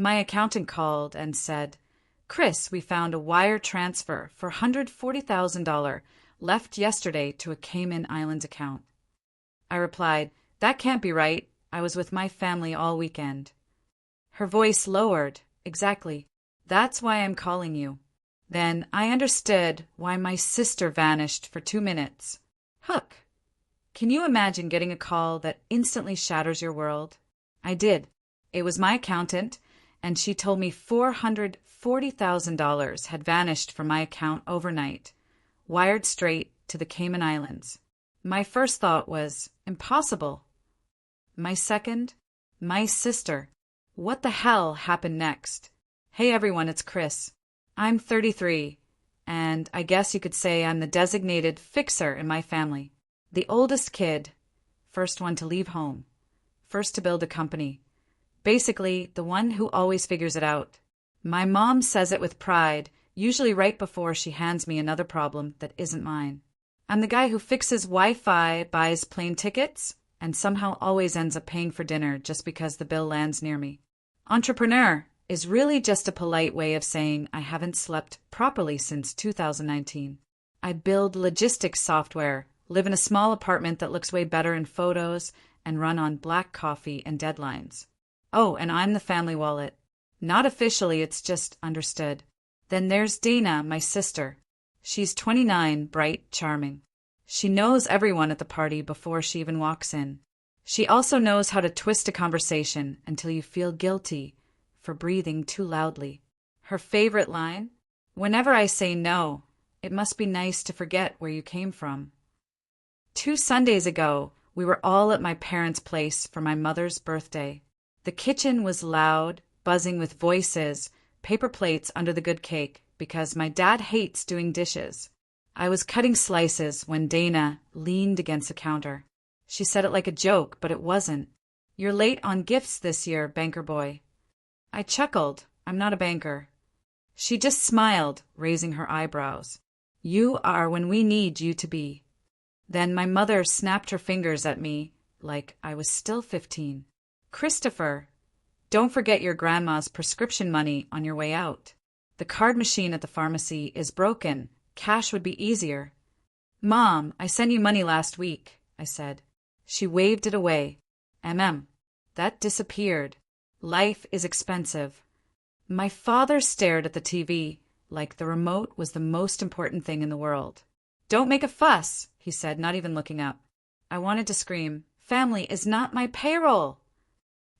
My accountant called and said, "Chris, we found a wire transfer for $140,000 left yesterday to a Cayman Islands account." I replied, "That can't be right. I was with my family all weekend." Her voice lowered. "Exactly. That's why I'm calling you." Then I understood why my sister vanished for 2 minutes. Hook. Can you imagine getting a call that instantly shatters your world? I did. It was my accountant, and she told me $440,000 had vanished from my account overnight, wired straight to the Cayman Islands. My first thought was, impossible. My second, my sister. What the hell happened next? Hey everyone, it's Chris. I'm 33, and I guess you could say I'm the designated fixer in my family. The oldest kid, first one to leave home, first to build a company. Basically, the one who always figures it out. My mom says it with pride, usually right before she hands me another problem that isn't mine. I'm the guy who fixes Wi-Fi, buys plane tickets, and somehow always ends up paying for dinner just because the bill lands near me. Entrepreneur is really just a polite way of saying I haven't slept properly since 2019. I build logistics software, live in a small apartment that looks way better in photos, and run on black coffee and deadlines. Oh, and I'm the family wallet. Not officially, it's just understood. Then there's Dana, my sister. She's 29, bright, charming. She knows everyone at the party before she even walks in. She also knows how to twist a conversation until you feel guilty for breathing too loudly. Her favorite line? Whenever I say no, it must be nice to forget where you came from. 2 Sundays ago, we were all at my parents' place for my mother's birthday. The kitchen was loud, buzzing with voices, paper plates under the good cake, because my dad hates doing dishes. I was cutting slices when Dana leaned against the counter. She said it like a joke, but it wasn't. "You're late on gifts this year, banker boy." I chuckled. I'm not a banker. She just smiled, raising her eyebrows. "You are when we need you to be." Then my mother snapped her fingers at me like I was still 15. "Christopher, don't forget your grandma's prescription money on your way out. The card machine at the pharmacy is broken. Cash would be easier." "Mom, I sent you money last week," I said. She waved it away. That disappeared. Life is expensive. My father stared at the TV like the remote was the most important thing in the world. "Don't make a fuss," he said, not even looking up. I wanted to scream, "Family is not my payroll."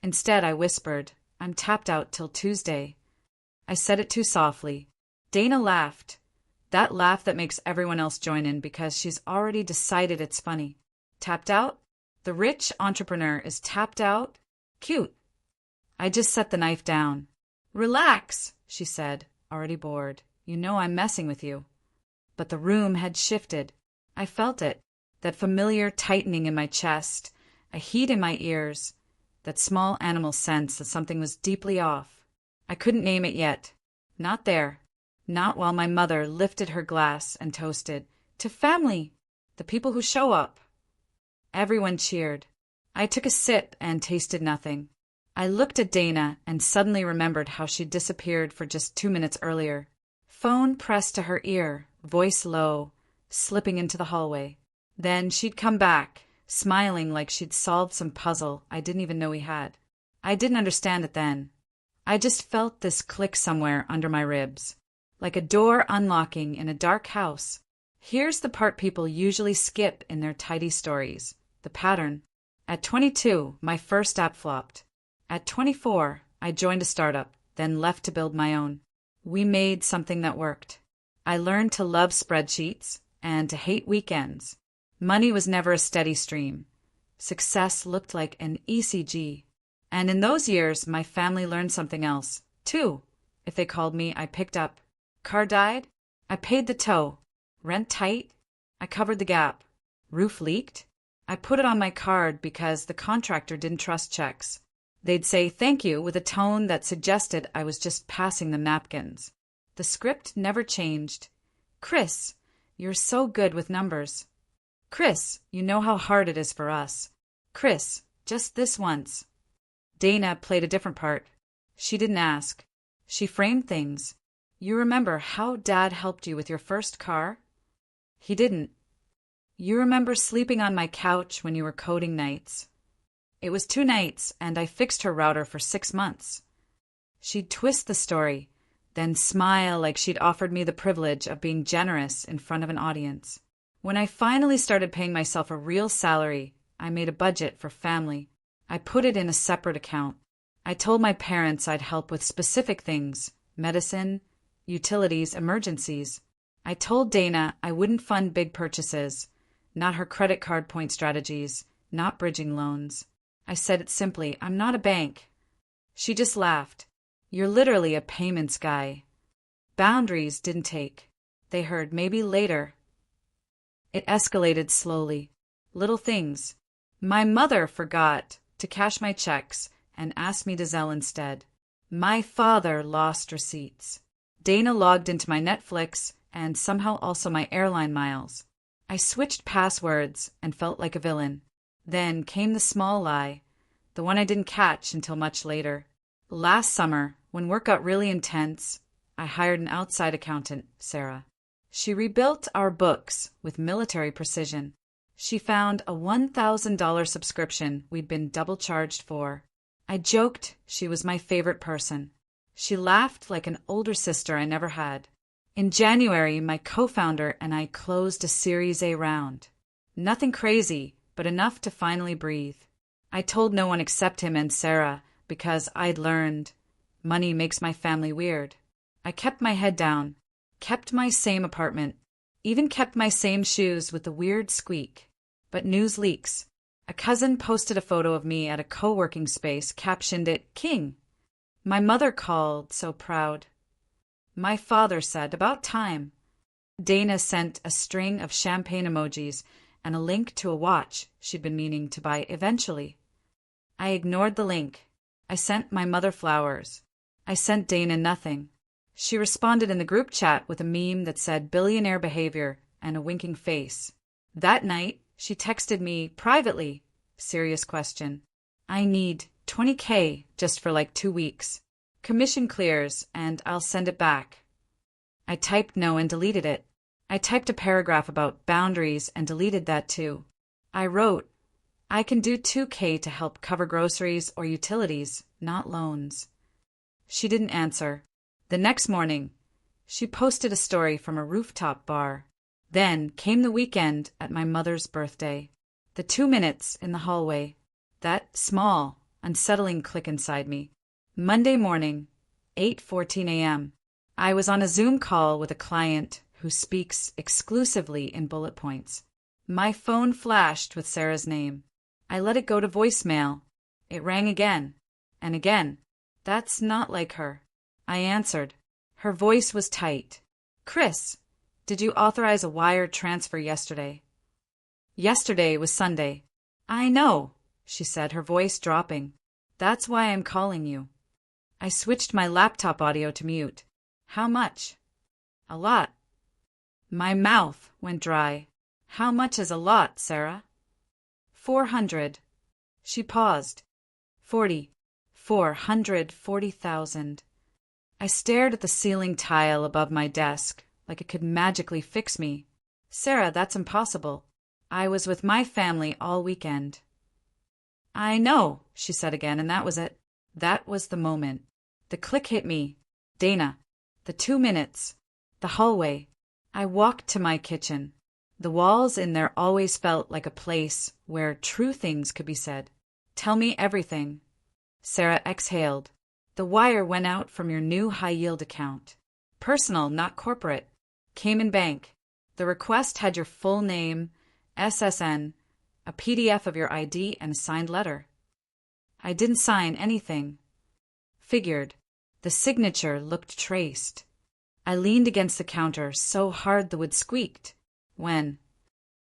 Instead, I whispered, "I'm tapped out till Tuesday." I said it too softly. Dana laughed. That laugh that makes everyone else join in because she's already decided it's funny. Tapped out? The rich entrepreneur is tapped out? Cute. I just set the knife down. "Relax," she said, already bored. "You know I'm messing with you." But the room had shifted. I felt it, that familiar tightening in my chest, a heat in my ears, that small animal sense that something was deeply off. I couldn't name it yet. Not there. Not while my mother lifted her glass and toasted, "To family, the people who show up." Everyone cheered. I took a sip and tasted nothing. I looked at Dana and suddenly remembered how she'd disappeared for just 2 minutes earlier. Phone pressed to her ear, voice low, slipping into the hallway. Then she'd come back, smiling like she'd solved some puzzle I didn't even know we had. I didn't understand it then. I just felt this click somewhere under my ribs, like a door unlocking in a dark house. Here's the part people usually skip in their tidy stories, the pattern. At 22, my first app flopped. At 24, I joined a startup, then left to build my own. We made something that worked. I learned to love spreadsheets and to hate weekends. Money was never a steady stream. Success looked like an ECG. And in those years, my family learned something else, too. If they called me, I picked up. Car died? I paid the tow. Rent tight? I covered the gap. Roof leaked? I put it on my card because the contractor didn't trust checks. They'd say thank you with a tone that suggested I was just passing them napkins. The script never changed. "Chris, you're so good with numbers." "Chris, you know how hard it is for us." "Chris, just this once." Dana played a different part. She didn't ask. She framed things. You remember how Dad helped you with your first car? He didn't. You remember sleeping on my couch when you were coding nights? It was 2 nights, and I fixed her router for 6 months. She'd twist the story, then smile like she'd offered me the privilege of being generous in front of an audience. When I finally started paying myself a real salary, I made a budget for family. I put it in a separate account. I told my parents I'd help with specific things: medicine, utilities, emergencies. I told Dana I wouldn't fund big purchases, not her credit card point strategies, not bridging loans. I said it simply, I'm not a bank. She just laughed. You're literally a payments guy. Boundaries didn't take. They heard maybe later. It escalated slowly. Little things. My mother forgot to cash my checks and asked me to Zelle instead. My father lost receipts. Dana logged into my Netflix and somehow also my airline miles. I switched passwords and felt like a villain. Then came the small lie, the one I didn't catch until much later. Last summer, when work got really intense, I hired an outside accountant, Sarah. She rebuilt our books with military precision. She found a $1,000 subscription we'd been double charged for. I joked she was my favorite person. She laughed like an older sister I never had. In January, my co-founder and I closed a Series A round. Nothing crazy, but enough to finally breathe. I told no one except him and Sarah because I'd learned money makes my family weird. I kept my head down, kept my same apartment, even kept my same shoes with the weird squeak. But news leaks. A cousin posted a photo of me at a co-working space, captioned it, King. My mother called, so proud. My father said, about time. Dana sent a string of champagne emojis and a link to a watch she'd been meaning to buy eventually. I ignored the link. I sent my mother flowers. I sent Dana nothing. She responded in the group chat with a meme that said billionaire behavior and a winking face. That night, she texted me privately. Serious question. I need $20K just for like 2 weeks. Commission clears and I'll send it back. I typed no and deleted it. I typed a paragraph about boundaries and deleted that too. I wrote, I can do $2K to help cover groceries or utilities, not loans. She didn't answer. The next morning, she posted a story from a rooftop bar. Then came the weekend at my mother's birthday. The 2 minutes in the hallway. That small, unsettling click inside me. Monday morning, 8:14 a.m. I was on a Zoom call with a client who speaks exclusively in bullet points. My phone flashed with Sarah's name. I let it go to voicemail. It rang again and again. That's not like her. I answered. Her voice was tight. Chris, did you authorize a wire transfer yesterday? Yesterday was Sunday. I know, she said, her voice dropping. That's why I'm calling you. I switched my laptop audio to mute. How much? A lot. My mouth went dry. How much is a lot, Sarah? 400. She paused. 40. 440,000. I stared at the ceiling tile above my desk, like it could magically fix me. Sarah, that's impossible. I was with my family all weekend. I know, she said again, and that was it. That was the moment. The click hit me. Dana. The 2 minutes. The hallway. I walked to my kitchen. The walls in there always felt like a place where true things could be said. Tell me everything. Sarah exhaled. The wire went out from your new high-yield account. Personal, not corporate. Cayman Bank. The request had your full name, SSN, a PDF of your ID, and a signed letter. I didn't sign anything. Figured. The signature looked traced. I leaned against the counter so hard the wood squeaked. When?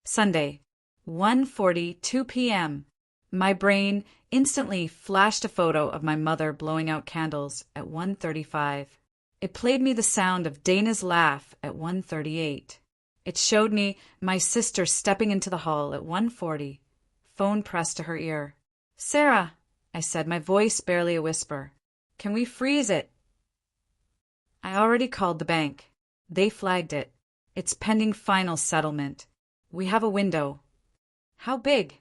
Sunday, 1:42 p.m. My brain instantly flashed a photo of my mother blowing out candles at 1:35. It played me the sound of Dana's laugh at 1:38. It showed me my sister stepping into the hall at 1:40, phone pressed to her ear. Sarah, I said, my voice barely a whisper. Can we freeze it? I already called the bank. They flagged it. It's pending final settlement. We have a window. How big?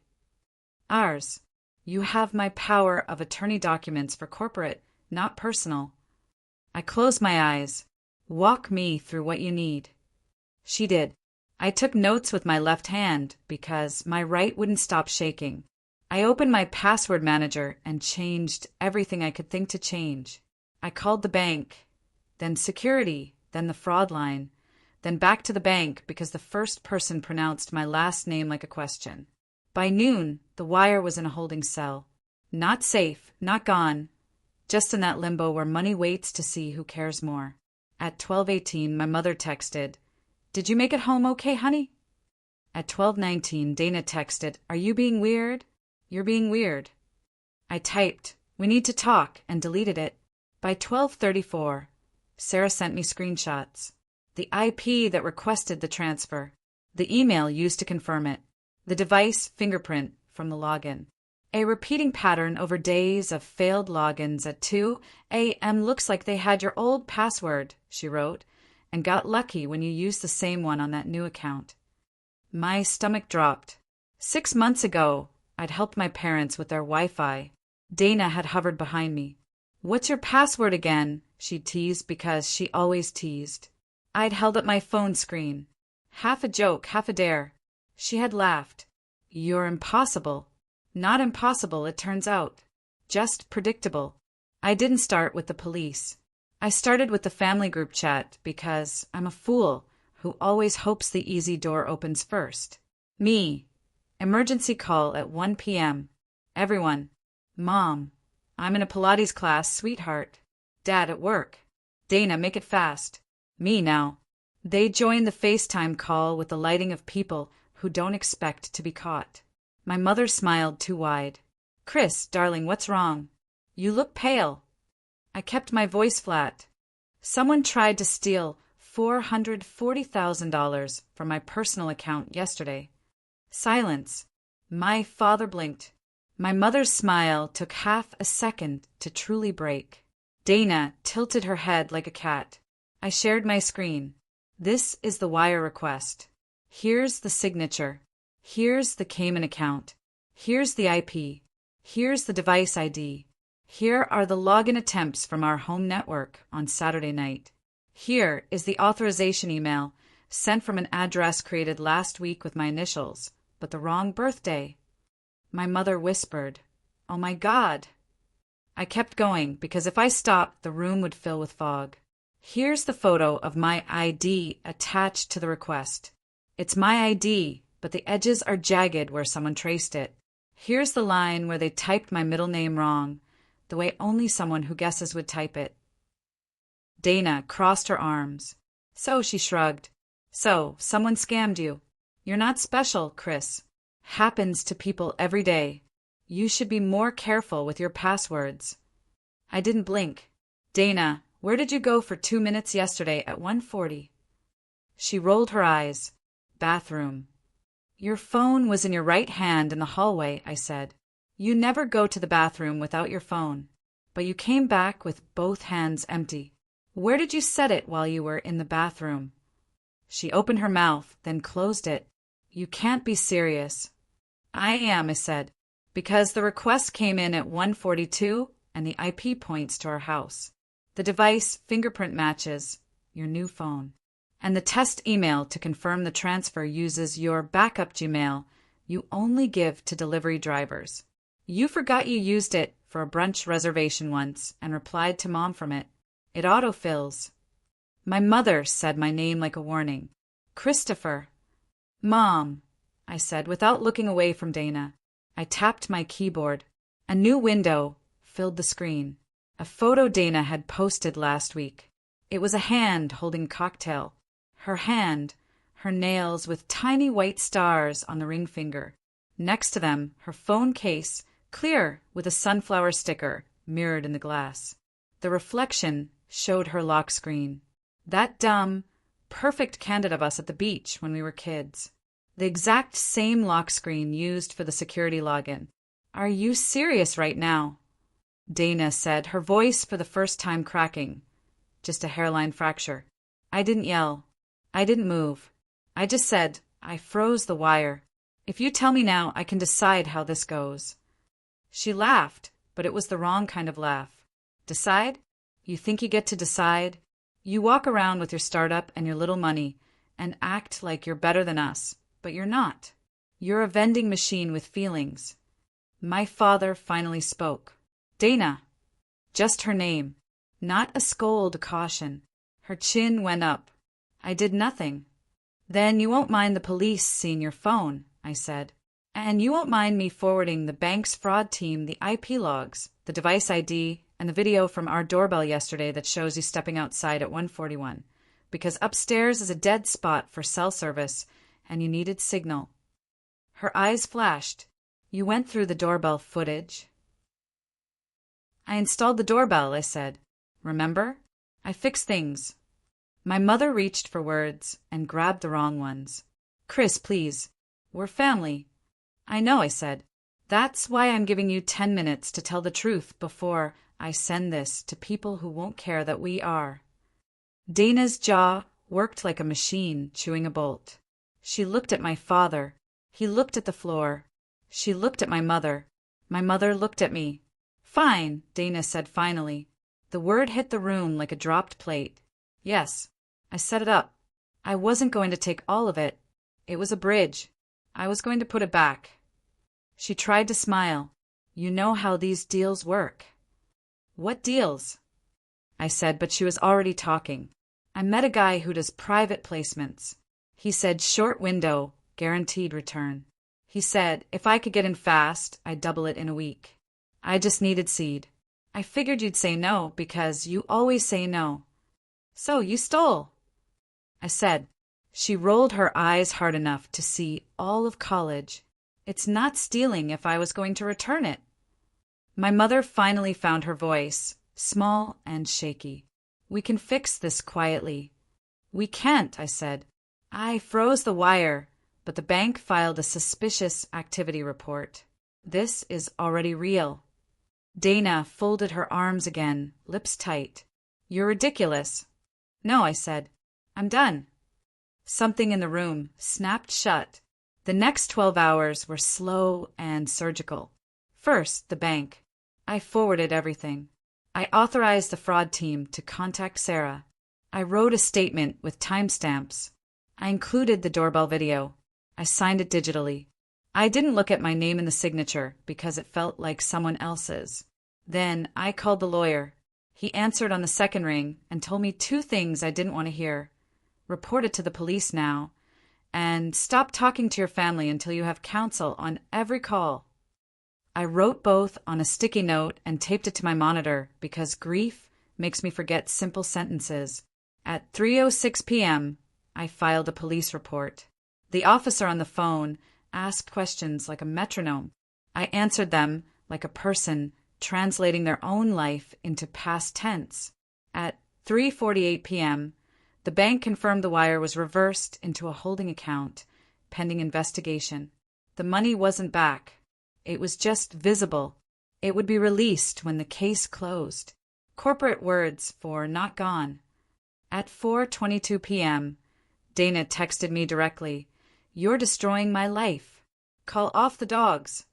Ours. You have my power of attorney documents for corporate, not personal. I closed my eyes. Walk me through what you need. She did. I took notes with my left hand because my right wouldn't stop shaking. I opened my password manager and changed everything I could think to change. I called the bank, then security, then the fraud line, then back to the bank because the first person pronounced my last name like a question. By noon, the wire was in a holding cell. Not safe, not gone, just in that limbo where money waits to see who cares more. At 12:18, my mother texted, "Did you make it home okay, honey?" At 12:19, Dana texted, "Are you being weird? You're being weird." I typed, "We need to talk," and deleted it. By 12:34, Sarah sent me screenshots. The IP that requested the transfer, the email used to confirm it, the device fingerprint from the login. A repeating pattern over days of failed logins at 2 a.m. Looks like they had your old password, she wrote, and got lucky when you used the same one on that new account. My stomach dropped. 6 months ago, I'd helped my parents with their Wi-Fi. Dana had hovered behind me. "What's your password again?" she teased because she always teased. I'd held up my phone screen. Half a joke, half a dare. She had laughed. "You're impossible." Not impossible, it turns out. Just predictable. I didn't start with the police. I started with the family group chat because I'm a fool who always hopes the easy door opens first. Me. Emergency call at 1 p.m. Everyone. Mom. I'm in a Pilates class, sweetheart. Dad at work. Dana, make it fast. Me now. They join the FaceTime call with the lighting of people who don't expect to be caught. My mother smiled too wide. "Chris, darling, what's wrong? You look pale." I kept my voice flat. Someone tried to steal $440,000 from my personal account yesterday. Silence. My father blinked. My mother's smile took half a second to truly break. Dana tilted her head like a cat. I shared my screen. This is the wire request. Here's the signature. Here's the Cayman account. Here's the IP. Here's the device ID. Here are the login attempts from our home network on Saturday night. Here is the authorization email sent from an address created last week with my initials, but the wrong birthday. My mother whispered, "Oh my God." I kept going because if I stopped, the room would fill with fog. Here's the photo of my ID attached to the request. It's my ID, but the edges are jagged where someone traced it. Here's the line where they typed my middle name wrong, the way only someone who guesses would type it. Dana crossed her arms. "So," she shrugged. "So, someone scammed you. You're not special, Chris. Happens to people every day. You should be more careful with your passwords." I didn't blink. "Dana, where did you go for 2 minutes yesterday at 1:40? She rolled her eyes. "Bathroom." "Your phone was in your right hand in the hallway," I said. "You never go to the bathroom without your phone. But you came back with both hands empty. Where did you set it while you were in the bathroom?" She opened her mouth, then closed it. "You can't be serious." "I am," I said, "because the request came in at 1:42 and the IP points to our house. The device fingerprint matches your new phone. And the test email to confirm the transfer uses your backup Gmail you only give to delivery drivers. You forgot you used it for a brunch reservation once and replied to Mom from it. It autofills." My mother said my name like a warning. "Christopher." "Mom," I said without looking away from Dana. I tapped my keyboard. A new window filled the screen. A photo Dana had posted last week. It was a hand holding cocktail. Her hand, her nails with tiny white stars on the ring finger. Next to them, her phone case, clear with a sunflower sticker mirrored in the glass. The reflection showed her lock screen. That dumb, perfect candid of us at the beach when we were kids. The exact same lock screen used for the security login. "Are you serious right now?" Dana said, her voice for the first time cracking. Just a hairline fracture. I didn't yell. I didn't move. I just said, I froze the wire. If you tell me now, I can decide how this goes. She laughed, but it was the wrong kind of laugh. Decide? You think you get to decide? You walk around with your startup and your little money and act like you're better than us, but you're not. You're a vending machine with feelings. My father finally spoke. Dana. Just her name. Not a scold, a caution. Her chin went up. I did nothing. Then you won't mind the police seeing your phone, I said. And you won't mind me forwarding the bank's fraud team the IP logs, the device ID, and the video from our doorbell yesterday that shows you stepping outside at 1:41, because upstairs is a dead spot for cell service, and you needed signal. Her eyes flashed. You went through the doorbell footage? I installed the doorbell, I said. Remember? I fixed things. My mother reached for words and grabbed the wrong ones. Chris, please. We're family. I know, I said. That's why I'm giving you 10 minutes to tell the truth before I send this to people who won't care that we are. Dana's jaw worked like a machine chewing a bolt. She looked at my father. He looked at the floor. She looked at my mother. My mother looked at me. Fine, Dana said finally. The word hit the room like a dropped plate. Yes, I set it up. I wasn't going to take all of it. It was a bridge. I was going to put it back. She tried to smile. You know how these deals work. What deals? I said, but she was already talking. I met a guy who does private placements. He said short window, guaranteed return. He said if I could get in fast, I'd double it in a week. I just needed seed. I figured you'd say no because you always say no. So you stole. I said. She rolled her eyes hard enough to see all of college. It's not stealing if I was going to return it. My mother finally found her voice, small and shaky. We can fix this quietly. We can't, I said. I froze the wire, but the bank filed a suspicious activity report. This is already real. Dana folded her arms again, lips tight. You're ridiculous. No, I said. I'm done. Something in the room snapped shut. The next 12 hours were slow and surgical. First, the bank. I forwarded everything. I authorized the fraud team to contact Sarah. I wrote a statement with timestamps. I included the doorbell video. I signed it digitally. I didn't look at my name in the signature because it felt like someone else's. Then I called the lawyer. He answered on the second ring and told me 2 things I didn't want to hear. Report it to the police now, and stop talking to your family until you have counsel on every call. I wrote both on a sticky note and taped it to my monitor because grief makes me forget simple sentences. At 3:06 p.m., I filed a police report. The officer on the phone asked questions like a metronome. I answered them like a person translating their own life into past tense. At 3:48 p.m., the bank confirmed the wire was reversed into a holding account, pending investigation. The money wasn't back. It was just visible. It would be released when the case closed. Corporate words for not gone. At 4:22 p.m., Dana texted me directly, "You're destroying my life. Call off the dogs."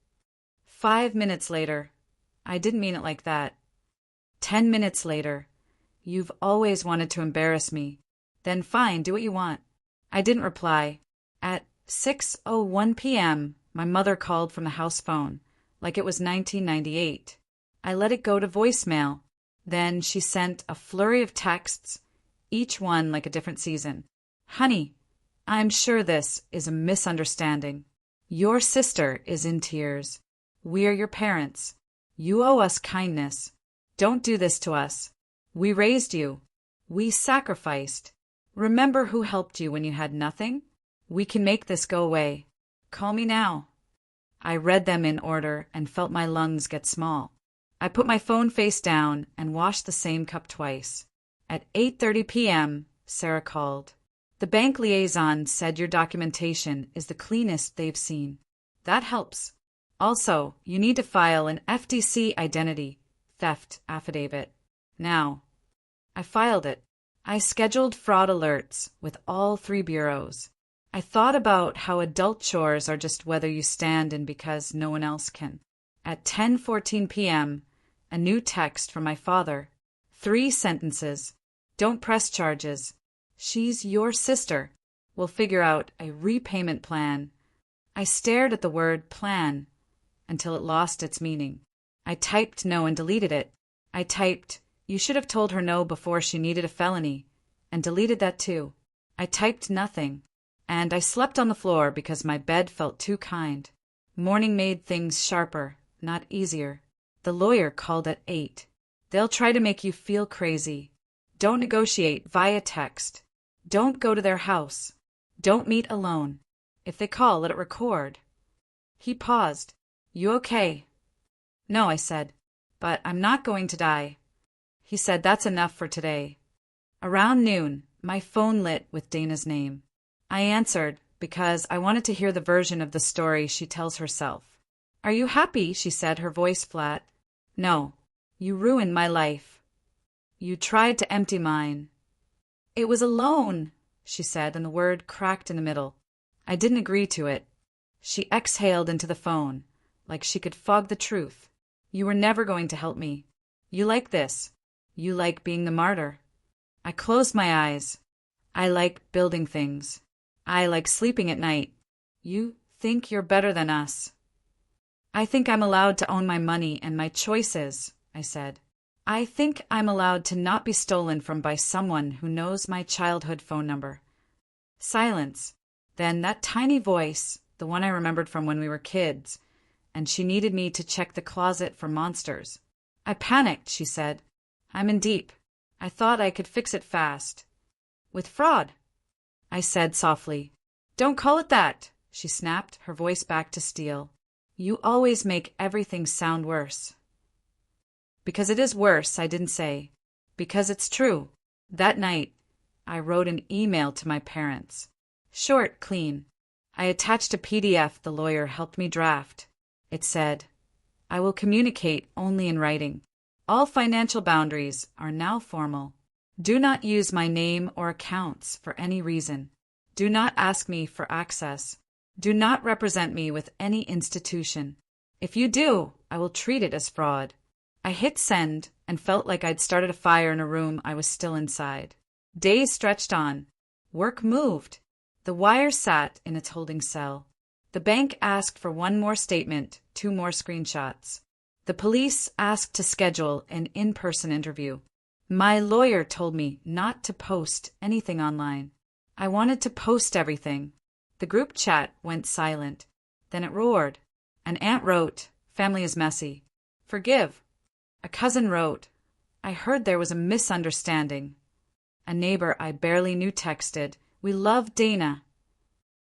5 minutes later, I didn't mean it like that. 10 minutes later, "You've always wanted to embarrass me. Then fine, do what you want." I didn't reply. At 6:01 p.m., my mother called from the house phone, like it was 1998. I let it go to voicemail. Then she sent a flurry of texts, each one like a different season. "Honey, I'm sure this is a misunderstanding. Your sister is in tears. We're your parents. You owe us kindness. Don't do this to us. We raised you. We sacrificed. Remember who helped you when you had nothing? We can make this go away. Call me now." I read them in order and felt my lungs get small. I put my phone face down and washed the same cup twice. At 8:30 p.m., Sarah called. "The bank liaison said your documentation is the cleanest they've seen. That helps. Also, you need to file an FTC identity, theft affidavit. Now, I filed it. I scheduled fraud alerts with all 3 bureaus. I thought about how adult chores are just whether you stand in because no one else can. At 10:14 p.m., a new text from my father. 3 sentences. Don't press charges. She's your sister. We'll figure out a repayment plan. I stared at the word plan until it lost its meaning. I typed no and deleted it. I typed, you should have told her no before she needed a felony, and deleted that too. I typed nothing, and I slept on the floor because my bed felt too kind. Morning made things sharper, not easier. The lawyer called at 8. They'll try to make you feel crazy. Don't negotiate via text. Don't go to their house. Don't meet alone. If they call, let it record. He paused. You okay? No, I said, but I'm not going to die. He said, that's enough for today. Around noon, my phone lit with Dana's name. I answered because I wanted to hear the version of the story she tells herself. Are you happy? She said, her voice flat. No, you ruined my life. You tried to empty mine. It was a loan, she said, and the word cracked in the middle. I didn't agree to it. She exhaled into the phone, like she could fog the truth. You were never going to help me. You like this. You like being the martyr. I closed my eyes. I like building things. I like sleeping at night. You think you're better than us. I think I'm allowed to own my money and my choices, I said. I think I'm allowed to not be stolen from by someone who knows my childhood phone number. Silence. Then that tiny voice, the one I remembered from when we were kids, and she needed me to check the closet for monsters. I panicked, she said. I'm in deep. I thought I could fix it fast. With fraud, I said softly. Don't call it that, she snapped, her voice back to steel. You always make everything sound worse. Because it is worse, I didn't say. Because it's true. That night, I wrote an email to my parents. Short, clean. I attached a PDF the lawyer helped me draft. It said, I will communicate only in writing. All financial boundaries are now formal. Do not use my name or accounts for any reason. Do not ask me for access. Do not represent me with any institution. If you do, I will treat it as fraud. I hit send and felt like I'd started a fire in a room I was still inside. Days stretched on. Work moved. The wire sat in its holding cell. The bank asked for 1 more statement, 2 more screenshots. The police asked to schedule an in-person interview. My lawyer told me not to post anything online. I wanted to post everything. The group chat went silent. Then it roared. An aunt wrote, family is messy. Forgive. A cousin wrote, I heard there was a misunderstanding. A neighbor I barely knew texted, we love Dana.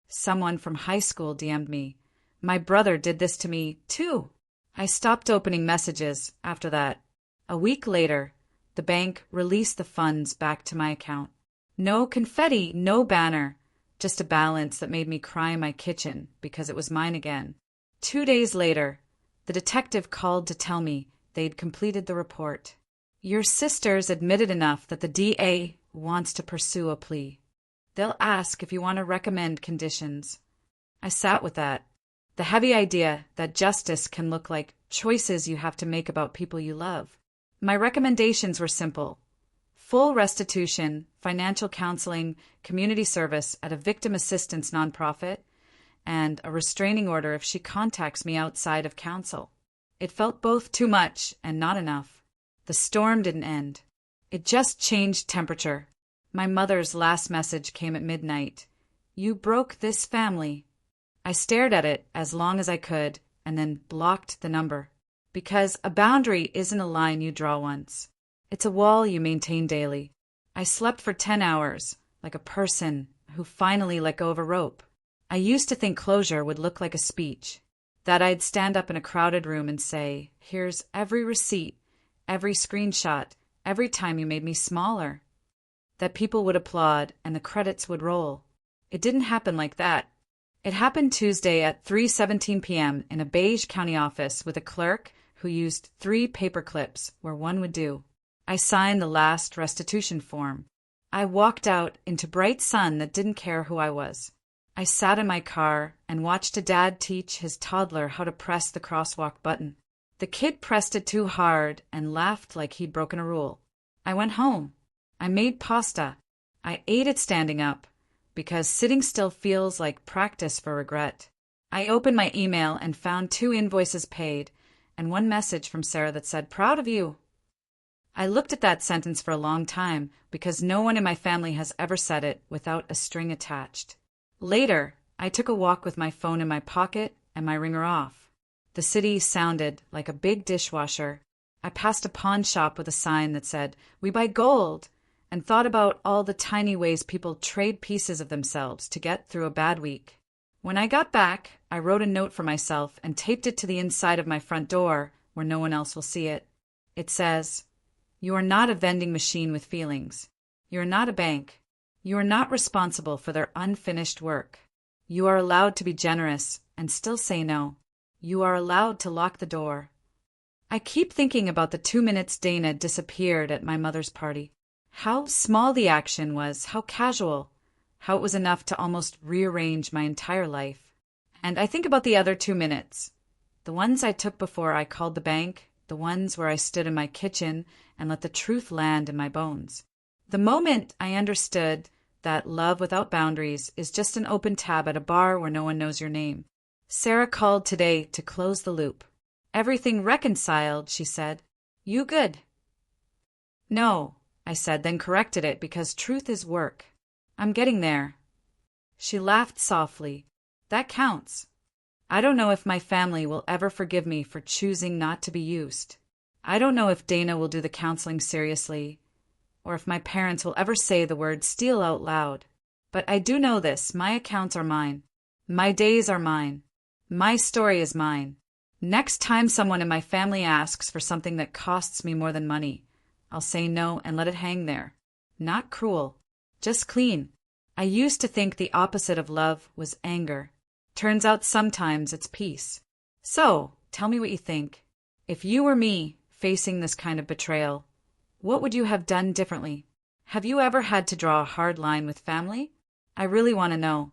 Someone from high school DM'd me. My brother did this to me, too. I stopped opening messages after that. A week later, the bank released the funds back to my account. No confetti, no banner, just a balance that made me cry in my kitchen because it was mine again. 2 days later, the detective called to tell me they'd completed the report. Your sister's admitted enough that the DA wants to pursue a plea. They'll ask if you want to recommend conditions. I sat with that. The heavy idea that justice can look like choices you have to make about people you love. My recommendations were simple. Full restitution, financial counseling, community service at a victim assistance nonprofit, and a restraining order if she contacts me outside of counsel. It felt both too much and not enough. The storm didn't end. It just changed temperature. My mother's last message came at midnight. You broke this family. I stared at it as long as I could and then blocked the number. Because a boundary isn't a line you draw once. It's a wall you maintain daily. I slept for 10 hours, like a person who finally let go of a rope. I used to think closure would look like a speech, that I'd stand up in a crowded room and say, here's every receipt, every screenshot, every time you made me smaller. That people would applaud and the credits would roll. It didn't happen like that. It happened Tuesday at 3:17 p.m. in a beige county office with a clerk who used 3 paper clips where one would do. I signed the last restitution form. I walked out into bright sun that didn't care who I was. I sat in my car and watched a dad teach his toddler how to press the crosswalk button. The kid pressed it too hard and laughed like he'd broken a rule. I went home. I made pasta. I ate it standing up, because sitting still feels like practice for regret. I opened my email and found 2 invoices paid and 1 message from Sarah that said, "Proud of you." I looked at that sentence for a long time because no one in my family has ever said it without a string attached. Later, I took a walk with my phone in my pocket and my ringer off. The city sounded like a big dishwasher. I passed a pawn shop with a sign that said, "We buy gold," and thought about all the tiny ways people trade pieces of themselves to get through a bad week. When I got back, I wrote a note for myself and taped it to the inside of my front door where no one else will see it. It says, "You are not a vending machine with feelings. You are not a bank. You are not responsible for their unfinished work. You are allowed to be generous and still say no. You are allowed to lock the door." I keep thinking about the 2 minutes Dana disappeared at my mother's party. How small the action was, how casual, how it was enough to almost rearrange my entire life. And I think about the other 2 minutes, the ones I took before I called the bank, the ones where I stood in my kitchen and let the truth land in my bones. The moment I understood that love without boundaries is just an open tab at a bar where no one knows your name. Sarah called today to close the loop. "Everything reconciled," she said. "You good?" "No," I said, then corrected it because truth is work. "I'm getting there." She laughed softly. "That counts. I don't know if my family will ever forgive me for choosing not to be used. I don't know if Dana will do the counseling seriously, or if my parents will ever say the word steal out loud. But I do know this, my accounts are mine. My days are mine. My story is mine. Next time someone in my family asks for something that costs me more than money, I'll say no and let it hang there. Not cruel, just clean. I used to think the opposite of love was anger. Turns out sometimes it's peace. So, tell me what you think. If you were me facing this kind of betrayal, what would you have done differently? Have you ever had to draw a hard line with family? I really want to know.